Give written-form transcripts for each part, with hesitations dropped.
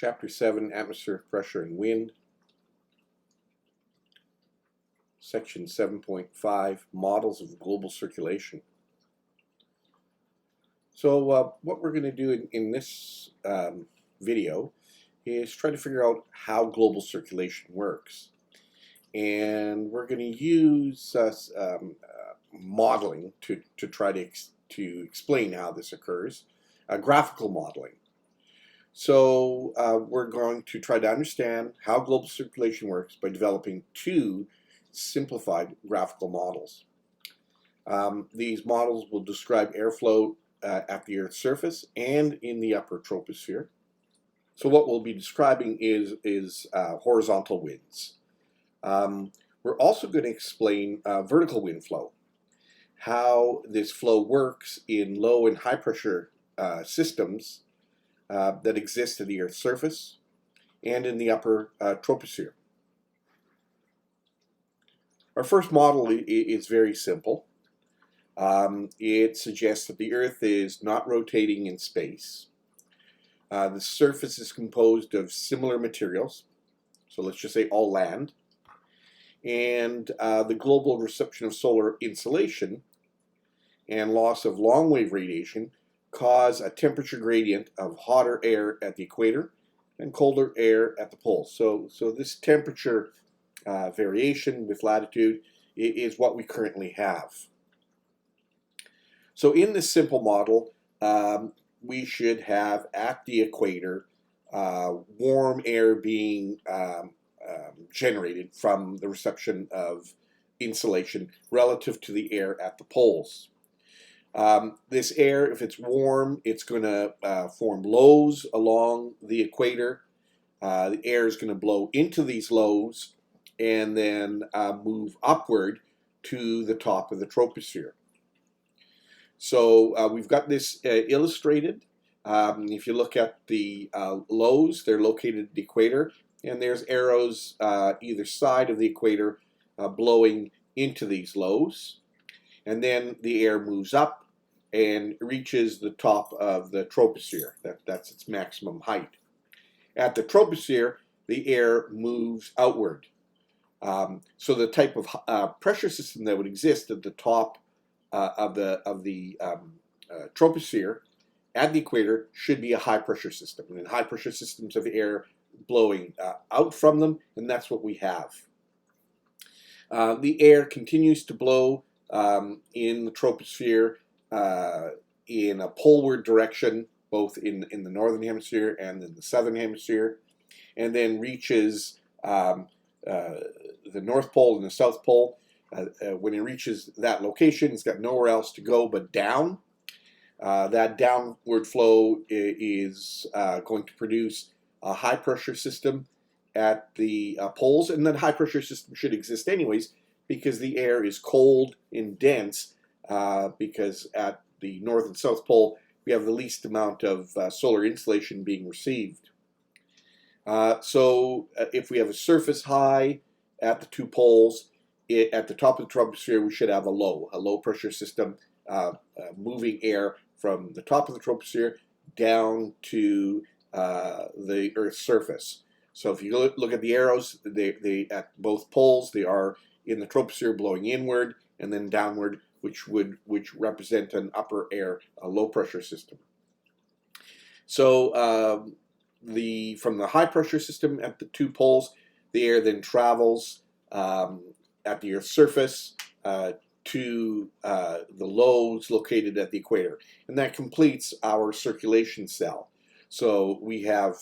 Chapter 7 Atmospheric Pressure and Wind, Section 7.5 Models of Global Circulation. So what we're going to do in this video is try to figure out how global circulation works. And we're going to use modeling to try to explain how this occurs, graphical modeling. So we're going to try to understand how global circulation works by developing two simplified graphical models. These models will describe airflow at the Earth's surface and in the upper troposphere. So what we'll be describing is horizontal winds. We're also going to explain vertical wind flow, how this flow works in low and high pressure systems that exist at the Earth's surface and in the upper troposphere. Our first model is very simple. It suggests that the Earth is not rotating in space. The surface is composed of similar materials, so let's just say all land, and the global reception of solar insolation and loss of long-wave radiation cause a temperature gradient of hotter air at the equator and colder air at the poles. So this temperature variation with latitude is what we currently have. So in this simple model, we should have at the equator warm air being generated from the reception of insolation relative to the air at the poles. This air, if it's warm, it's going to form lows along the equator. The air is going to blow into these lows and then move upward to the top of the troposphere. So we've got this illustrated. If you look at the lows, they're located at the equator, and there's arrows either side of the equator blowing into these lows. And then the air moves up and reaches the top of the troposphere. That's its maximum height. At the troposphere, the air moves outward. So the type of pressure system that would exist at the top of the troposphere at the equator should be a high pressure system. And high pressure systems have air blowing out from them, and that's what we have. The air continues to blow in the troposphere in a poleward direction, both in the northern hemisphere and in the southern hemisphere, and then reaches the North Pole and the South Pole. When it reaches that location, it's got nowhere else to go but down. That downward flow is going to produce a high pressure system at the poles, and that high pressure system should exist anyways because the air is cold and dense, because at the North and South Pole we have the least amount of solar insolation being received. So if we have a surface high at the two poles, at the top of the troposphere we should have a low pressure system moving air from the top of the troposphere down to the Earth's surface. So if you look at the arrows, they at both poles, they are in the troposphere blowing inward and then downward, which represent an upper air, a low pressure system. So from the high pressure system at the two poles, the air then travels at the Earth's surface to the lows located at the equator, and that completes our circulation cell. So we have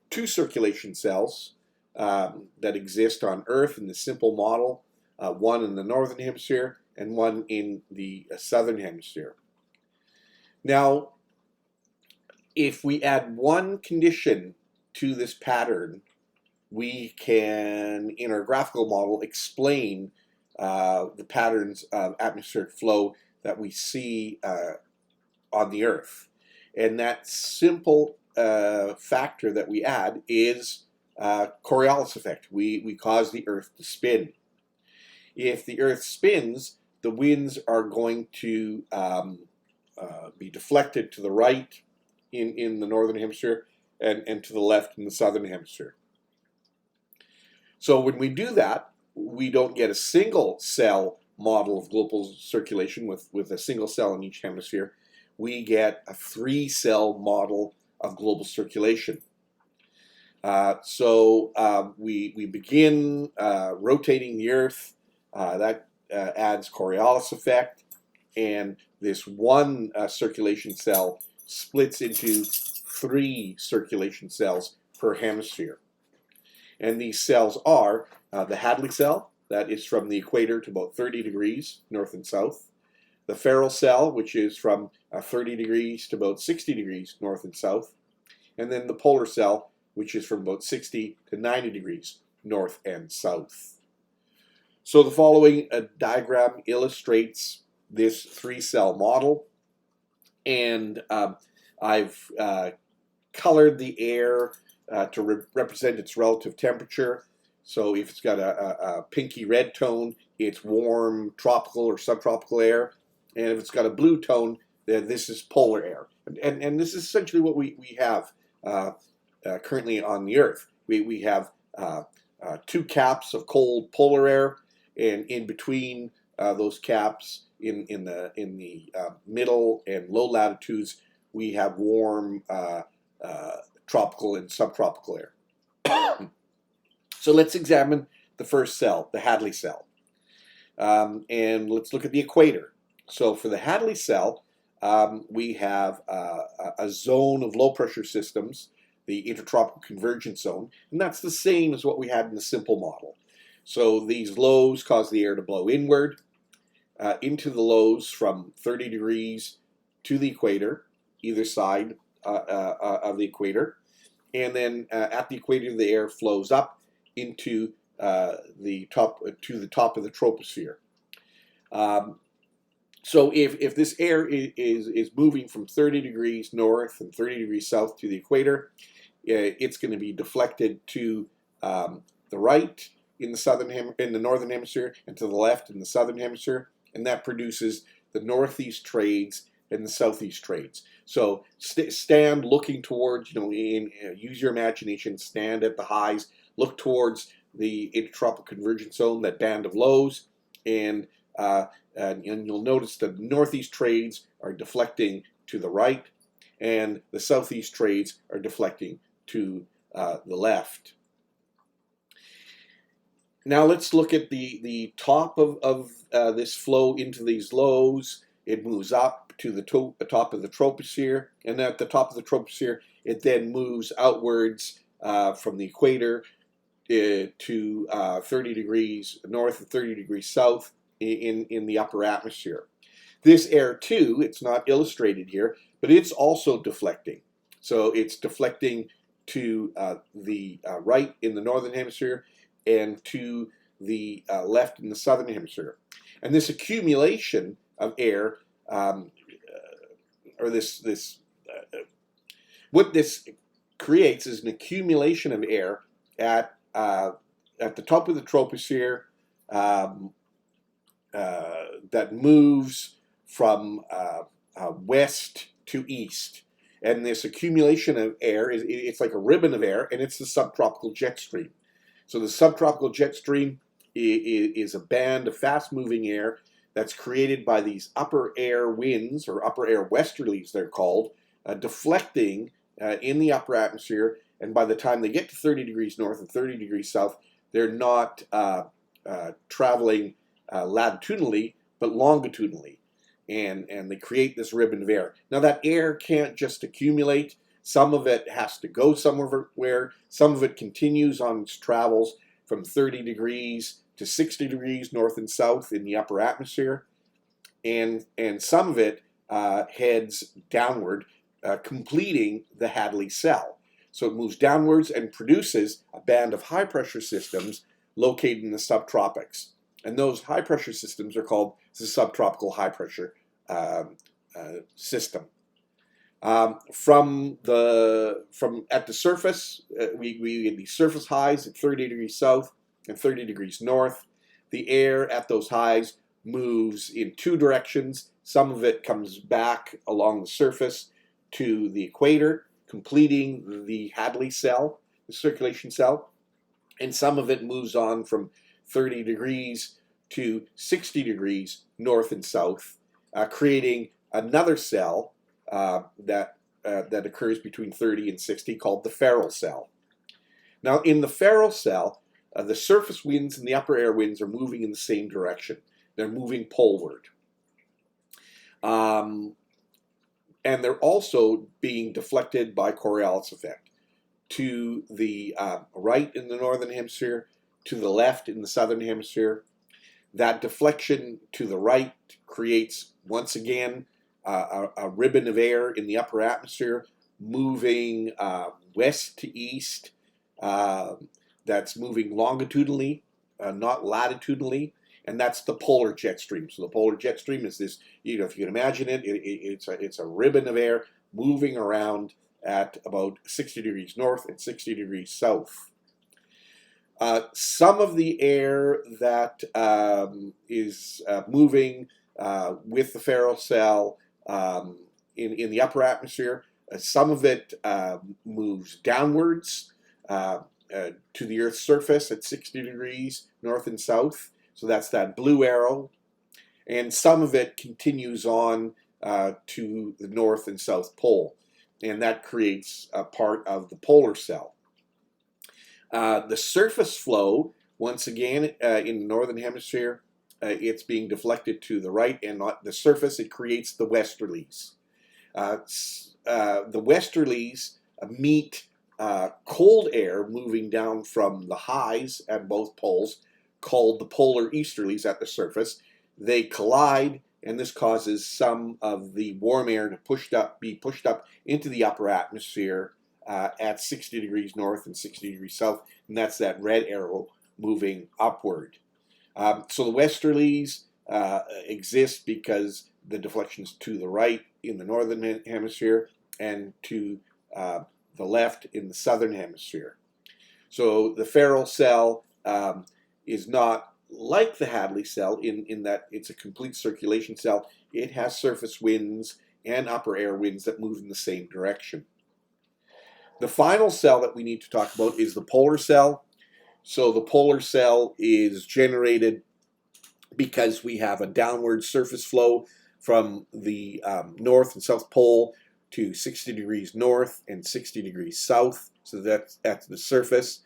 two circulation cells that exist on Earth in the simple model, one in the northern hemisphere and one in the southern hemisphere. Now, if we add one condition to this pattern, we can, in our graphical model, explain the patterns of atmospheric flow that we see on the Earth. And that simple factor that we add is Coriolis effect. We cause the Earth to spin. If the Earth spins, the winds are going to be deflected to the right in the northern hemisphere and to the left in the southern hemisphere. So when we do that, we don't get a single cell model of global circulation with a single cell in each hemisphere. We get a 3-cell model of global circulation. We begin rotating the Earth. That adds Coriolis effect, and this one circulation cell splits into 3 circulation cells per hemisphere. And these cells are the Hadley cell, that is from the equator to about 30 degrees north and south. The Ferrel cell, which is from 30 degrees to about 60 degrees north and south. And then the polar cell, which is from about 60 to 90 degrees north and south. So the following diagram illustrates this 3-cell model. And I've colored the air to represent its relative temperature. So if it's got a pinky red tone, it's warm tropical or subtropical air. And if it's got a blue tone, then this is polar air. And this is essentially what we have currently on the Earth. We have 2 caps of cold polar air, and in between those caps, in the middle and low latitudes, we have warm tropical and subtropical air. So let's examine the first cell, the Hadley cell. And let's look at the equator. So for the Hadley cell, we have a zone of low pressure systems, the intertropical convergence zone, and that's the same as what we had in the simple model. So these lows cause the air to blow inward into the lows from 30 degrees to the equator, either side of the equator. And then at the equator, the air flows up into the top of the troposphere. So if this air is moving from 30 degrees north and 30 degrees south to the equator, it's going to be deflected to the right in the northern hemisphere and to the left in the southern hemisphere, and that produces the northeast trades and the southeast trades. So stand looking towards, use your imagination, stand at the highs, look towards the intertropical convergence zone, that band of lows, and you'll notice the northeast trades are deflecting to the right, and the southeast trades are deflecting to the left. Now let's look at the top of this flow into these lows. It moves up to the top of the troposphere, and at the top of the troposphere, it then moves outwards from the equator to 30 degrees north and 30 degrees south in the upper atmosphere. This air too, it's not illustrated here, but it's also deflecting. So it's deflecting to the right in the northern hemisphere and to the left in the southern hemisphere. And this accumulation of air, what this creates is an accumulation of air at the top of the troposphere that moves from west to east. And this accumulation of air, it's like a ribbon of air, and it's the subtropical jet stream. So the subtropical jet stream is a band of fast-moving air that's created by these upper air winds, or upper air westerlies they're called, deflecting in the upper atmosphere, and by the time they get to 30 degrees north and 30 degrees south, they're not traveling latitudinally, but longitudinally, and they create this ribbon of air. Now that air can't just accumulate. Some of it has to go somewhere. Some of it continues on its travels from 30 degrees to 60 degrees north and south in the upper atmosphere, and some of it heads downward, completing the Hadley cell. So it moves downwards and produces a band of high pressure systems located in the subtropics. And those high pressure systems are called the subtropical high pressure system. From at the surface, we get these surface highs at 30 degrees south and 30 degrees north. The air at those highs moves in 2 directions. Some of it comes back along the surface to the equator, completing the Hadley cell, the circulation cell, and some of it moves on from 30 degrees to 60 degrees north and south, creating another cell that occurs between 30 and 60 called the Ferrel cell. Now, in the Ferrel cell, the surface winds and the upper air winds are moving in the same direction. They're moving poleward. And they're also being deflected by Coriolis effect to the right in the northern hemisphere, to the left in the southern hemisphere. That deflection to the right creates, once again, a ribbon of air in the upper atmosphere moving west to east. That's moving longitudinally, not latitudinally, and that's the polar jet stream. So the polar jet stream is this, if you can imagine it, it's a ribbon of air moving around at about 60 degrees north and 60 degrees south. Some of the air that is moving with the Ferrel cell in the upper atmosphere, some of it moves downwards to the Earth's surface at 60 degrees north and south. So that's that blue arrow. And some of it continues on to the north and south pole. And that creates a part of the polar cell. The surface flow, once again, in the northern hemisphere, it's being deflected to the right, and on the surface it creates the westerlies. The westerlies meet cold air moving down from the highs at both poles, called the polar easterlies at the surface. They collide, and this causes some of the warm air to be pushed up into the upper atmosphere at 60 degrees north and 60 degrees south, and that's that red arrow moving upward. So the westerlies exist because the deflection's to the right in the northern hemisphere and to the left in the southern hemisphere. So the Ferrel cell is not like the Hadley cell in that it's a complete circulation cell. It has surface winds and upper air winds that move in the same direction. The final cell that we need to talk about is the polar cell. So the polar cell is generated because we have a downward surface flow from the north and south pole to 60 degrees north and 60 degrees south. So that's at the surface.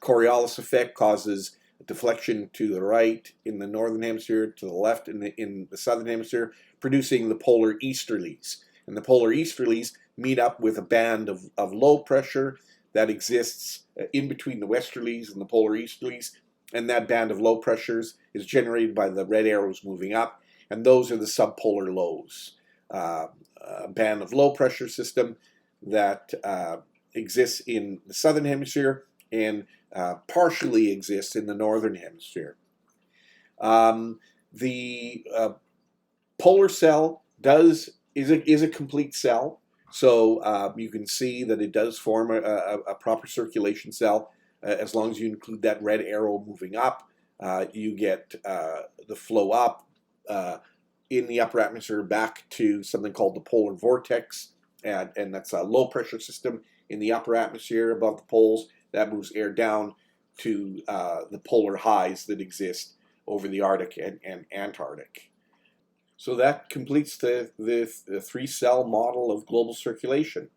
Coriolis effect causes deflection to the right in the northern hemisphere, to the left in the southern hemisphere, producing the polar easterlies. And the polar easterlies meet up with a band of low pressure that exists in between the westerlies and the polar easterlies. And that band of low pressures is generated by the red arrows moving up, and those are the subpolar lows. A band of low pressure system that exists in the southern hemisphere and partially exists in the northern hemisphere. The polar cell is a complete cell, so you can see that it does form a proper circulation cell. As long as you include that red arrow moving up, you get the flow up in the upper atmosphere back to something called the polar vortex, and that's a low pressure system in the upper atmosphere above the poles that moves air down to the polar highs that exist over the Arctic and Antarctic. So that completes the three-cell model of global circulation.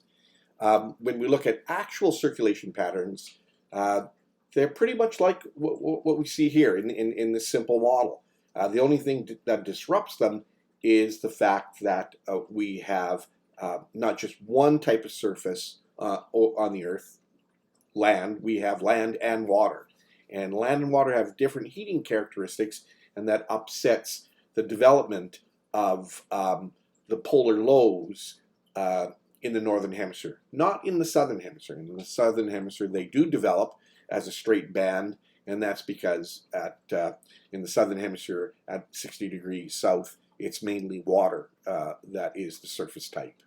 When we look at actual circulation patterns, they're pretty much like what we see here in this simple model. The only thing that disrupts them is the fact that we have not just one type of surface on the Earth, land. We have land and water. And land and water have different heating characteristics, and that upsets the development of the polar lows in the northern hemisphere, not in the southern hemisphere. In the southern hemisphere, they do develop as a straight band, and that's because in the southern hemisphere, at 60 degrees south, it's mainly water that is the surface type.